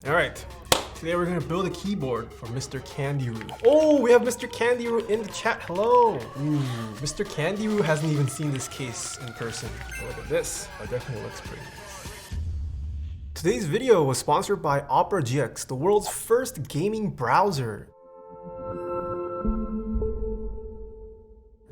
Alright, today we're going to build a keyboard for Mr. Kandyrew. Oh, we have Mr. Kandyrew in the chat. Hello! Ooh, Mr. Kandyrew hasn't even seen this case in person. Look at this. That definitely looks pretty nice. Today's video was sponsored by Opera GX, the world's first gaming browser.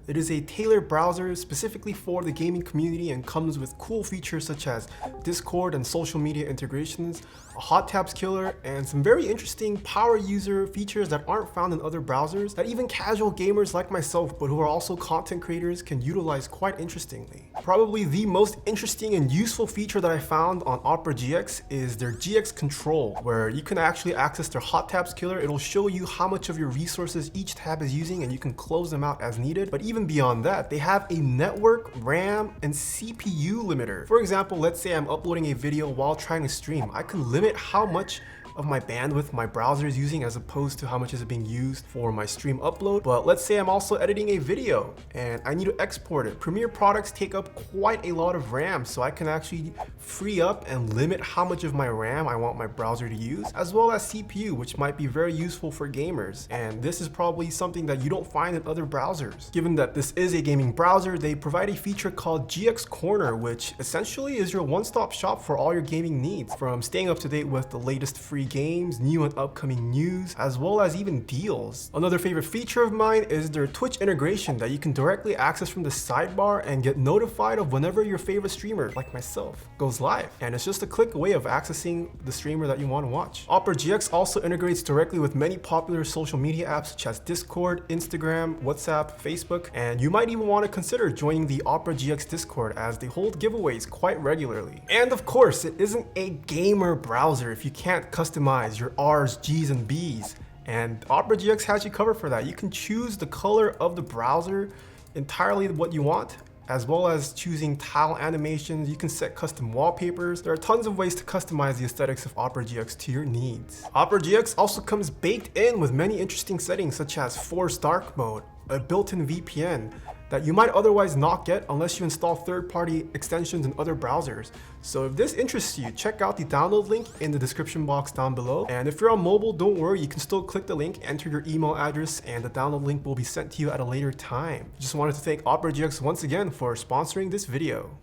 It is a tailored browser specifically for the gaming community and comes with cool features such as Discord and social media integrations, a hot tabs killer, and some very interesting power user features that aren't found in other browsers that even casual gamers like myself, but who are also content creators, can utilize quite interestingly. Probably the most interesting and useful feature that I found on Opera GX is their GX control, where you can actually access their hot tabs killer. It'll show you how much of your resources each tab is using and you can close them out as needed. But even beyond that, they have a network, RAM, and CPU limiter. For example, let's say I'm uploading a video while trying to stream. I can limit how much of my bandwidth my browser is using as opposed to how much is being used for my stream upload. But let's say I'm also editing a video and I need to export it. Premiere products take up quite a lot of RAM, so I can actually free up and limit how much of my RAM I want my browser to use, as well as CPU, which might be very useful for gamers. And this is probably something that you don't find in other browsers. Given that this is a gaming browser, they provide a feature called GX Corner, which essentially is your one-stop shop for all your gaming needs, from staying up to date with the latest free games, new and upcoming news, as well as even deals. Another favorite feature of mine is their Twitch integration that you can directly access from the sidebar and get notified of whenever your favorite streamer, like myself, goes live. And it's just a click away of accessing the streamer that you want to watch. Opera GX also integrates directly with many popular social media apps such as Discord, Instagram, WhatsApp, Facebook, and you might even want to consider joining the Opera GX Discord as they hold giveaways quite regularly. And of course, it isn't a gamer browser if you can't customize your R's, G's, and B's. And Opera GX has you covered for that. You can choose the color of the browser entirely what you want, as well as choosing tile animations. You can set custom wallpapers. There are tons of ways to customize the aesthetics of Opera GX to your needs. Opera GX also comes baked in with many interesting settings such as forced dark mode, a built-in VPN that you might otherwise not get unless you install third-party extensions in other browsers. So if this interests you, check out the download link in the description box down below. And if you're on mobile, don't worry, you can still click the link, enter your email address, and the download link will be sent to you at a later time. Just wanted to thank Opera GX once again for sponsoring this video.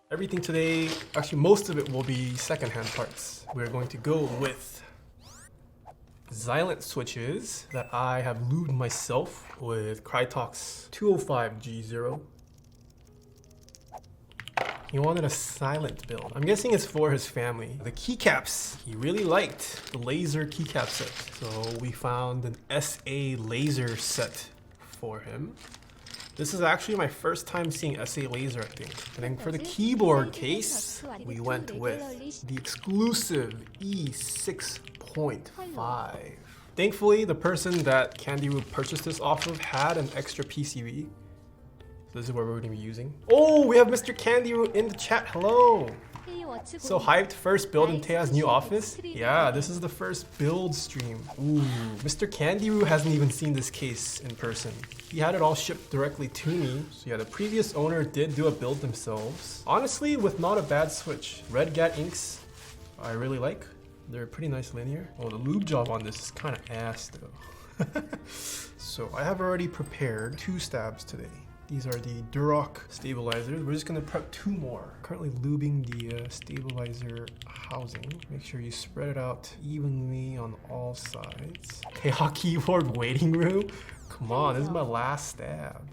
Everything today, actually most of it will be secondhand parts. We're going to go with Xylent switches that I have lubed myself with Krytox 205G0. He wanted a silent build. I'm guessing it's for his family. The keycaps, he really liked the laser keycap set. So we found an SA laser set for him. This is actually my first time seeing SA laser, I think. And then for the keyboard case, we went with the exclusive E6.5. Thankfully, the person that Kandyrew purchased this off of had an extra PCB. So this is what we're going to be using. Oh, we have Mr. Kandyrew in the chat. Hello. So hyped, first build in Taeha's new office? Yeah, this is the first build stream. Ooh, Mr. Kandyrew hasn't even seen this case in person. He had it all shipped directly to me. So yeah, the previous owner did do a build themselves. Honestly, with not a bad switch. Red Gat inks, I really like. They're pretty nice linear. Oh, the lube job on this is kind of ass though. So I have already prepared 2 stabs today. These are the Durock stabilizers. We're just gonna prep 2 more. Currently lubing the stabilizer housing. Make sure you spread it out evenly on all sides. Taeha keyboard waiting room? Come on, this is my last stab.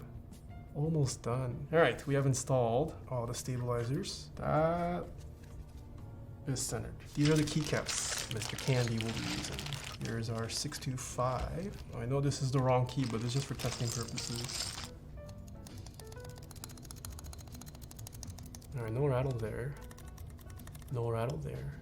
Almost done. All right, we have installed all the stabilizers. That is centered. These are the keycaps Mr. Kandy will be using. Here's our 625. I know this is the wrong key, but it's just for testing purposes. All right, no rattle there. No rattle there.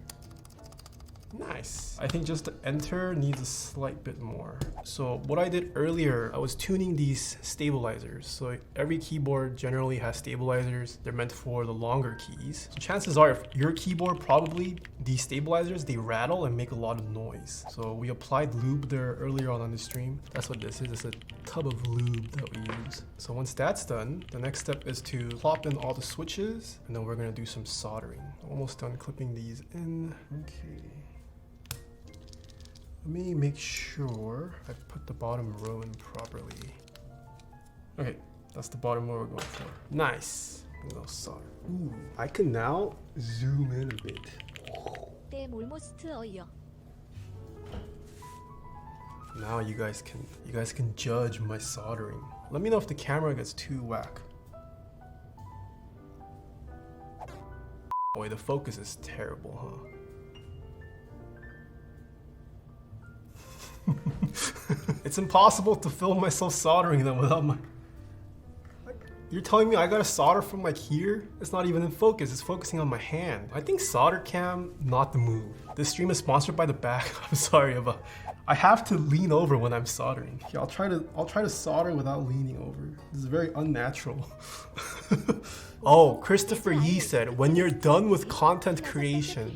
Nice. I think just the enter needs a slight bit more. So what I did earlier, I was tuning these stabilizers. So every keyboard generally has stabilizers. They're meant for the longer keys. So chances are, if your keyboard, probably these stabilizers, they rattle and make a lot of noise. So we applied lube there earlier on the stream. That's what this is. It's a tub of lube that we use. So once that's done, the next step is to plop in all the switches, and then we're gonna do some soldering. Almost done clipping these in. Okay. Let me make sure I put the bottom row in properly. Okay, that's the bottom row we're going for. Nice. A little solder. Ooh, I can now zoom in a bit. Now you guys can judge my soldering. Let me know if the camera gets too whack. Boy, the focus is terrible, huh? It's impossible to film myself soldering them without my... You're telling me I gotta solder from like here? It's not even in focus, it's focusing on my hand. I think solder cam, not the move. This stream is sponsored by the back. I'm sorry about... I have to lean over when I'm soldering. Okay, I'll try to solder without leaning over. This is very unnatural. Oh, Christopher Yee said, when you're done with content creation,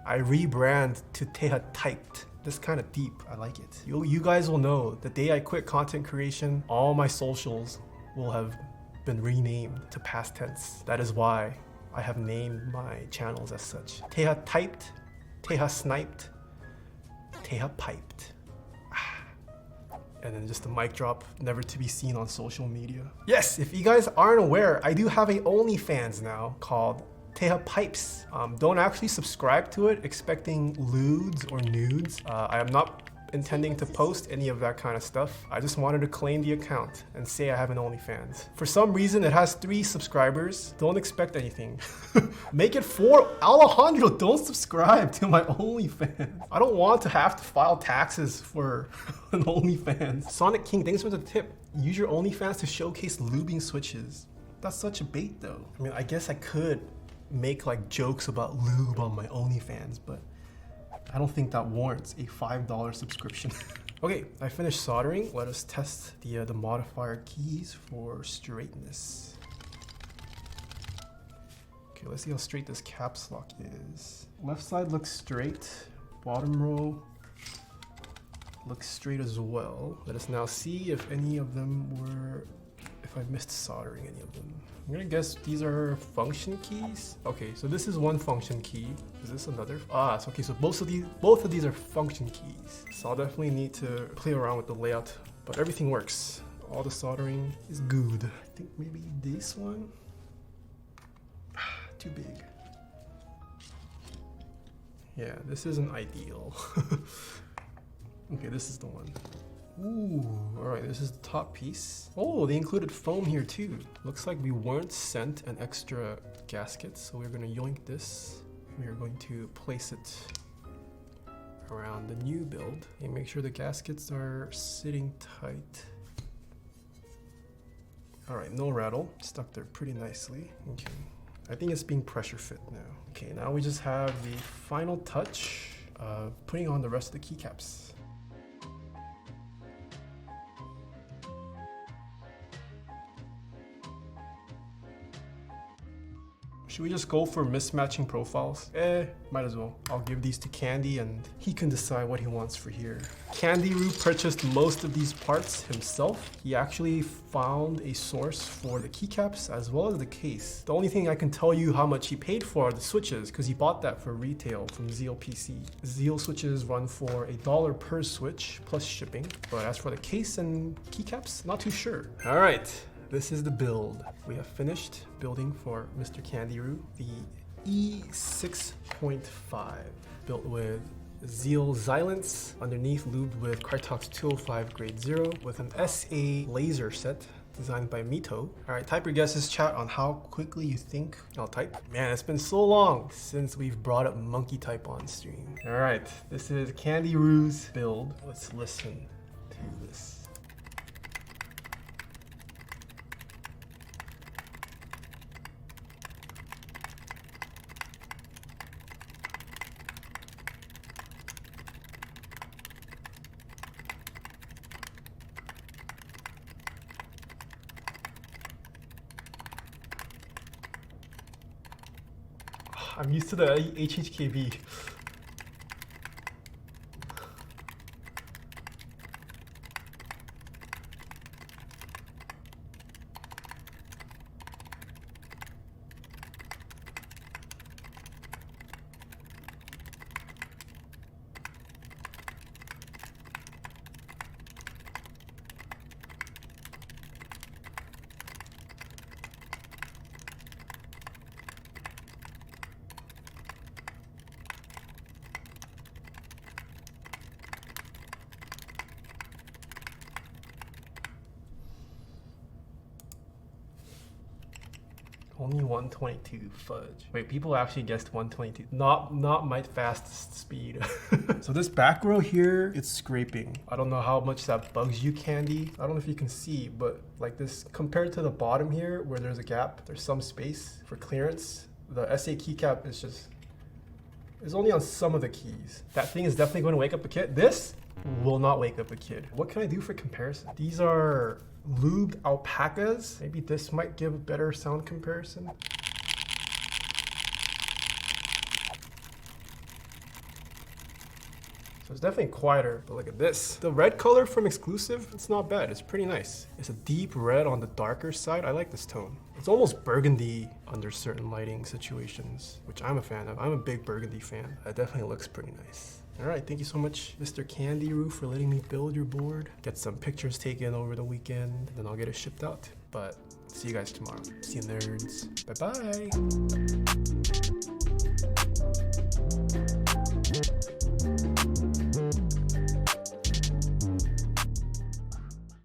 I rebrand to Taeha Typed. That's kind of deep. I like it. You guys will know the day I quit content creation, all my socials will have been renamed to past tense. That is why I have named my channels as such. Taeha Typed, Taeha Sniped, Taeha Piped. And then just a mic drop, never to be seen on social media. Yes, if you guys aren't aware, I do have a OnlyFans now called Taeha Pipes. Don't actually subscribe to it expecting lewds or nudes. I am not intending to post any of that kind of stuff. I just wanted to claim the account and say I have an OnlyFans. For some reason, it has 3 subscribers. Don't expect anything. Make it 4. Alejandro, don't subscribe to my OnlyFans. I don't want to have to file taxes for an OnlyFans. Sonic King, thanks for the tip. Use your OnlyFans to showcase lubing switches. That's such a bait though. I mean, I guess I could make like jokes about lube on my OnlyFans, but I don't think that warrants a $5 subscription. Okay, I finished soldering. Let us test the modifier keys for straightness. Okay, let's see how straight this caps lock is. Left side looks straight. Bottom row looks straight as well. Let us now see if any of them were, if I missed soldering any of them. I'm gonna guess these are function keys. Okay, so this is one function key. Is this another? Ah, so okay, so both of these are function keys. So I'll definitely need to play around with the layout, but everything works. All the soldering is good. I think maybe this one. Too big. Yeah, this isn't ideal. Okay, this is the one. Ooh, all right, this is the top piece. Oh, they included foam here too. Looks like we weren't sent an extra gasket, so we're gonna yoink this. We are going to place it around the new build and make sure the gaskets are sitting tight. All right, no rattle, stuck there pretty nicely. Okay, I think it's being pressure fit now. Okay, now we just have the final touch of putting on the rest of the keycaps. Should we just go for mismatching profiles? Might as well. I'll give these to Candy and he can decide what he wants for here. Kandyrew purchased most of these parts himself. He actually found a source for the keycaps as well as the case. The only thing I can tell you how much he paid for are the switches because he bought that for retail from Zeal PC. Zeal switches run for $1 per switch plus shipping. But as for the case and keycaps, not too sure. All right. This is the build. We have finished building for Mr. Kandyrew, the E6.5, built with Zeal Xylence, underneath lubed with Krytox 205 grade 0 with an SA laser set designed by Mito. All right, type your guesses, chat, on how quickly you think I'll type. Man, it's been so long since we've brought up monkey type on stream. All right, this is Kandyrew's build. Let's listen to this. I'm used to the HHKB. Only 122, fudge. Wait, people actually guessed 122. Not my fastest speed. So this back row here, it's scraping. I don't know how much that bugs you, Candy. I don't know if you can see, but like this, compared to the bottom here, where there's a gap, there's some space for clearance. The SA keycap is just, it's only on some of the keys. That thing is definitely going to wake up a kid. This will not wake up a kid. What can I do for comparison? These are lubed alpacas. Maybe this might give a better sound comparison. So it's definitely quieter, but look at this. The red color from Exclusive, it's not bad. It's pretty nice. It's a deep red on the darker side. I like this tone. It's almost burgundy under certain lighting situations, which I'm a fan of. I'm a big burgundy fan. That definitely looks pretty nice. All right, thank you so much, Mr. Kandyrew, for letting me build your board. Get some pictures taken over the weekend, then I'll get it shipped out. But see you guys tomorrow. See you nerds. Bye-bye.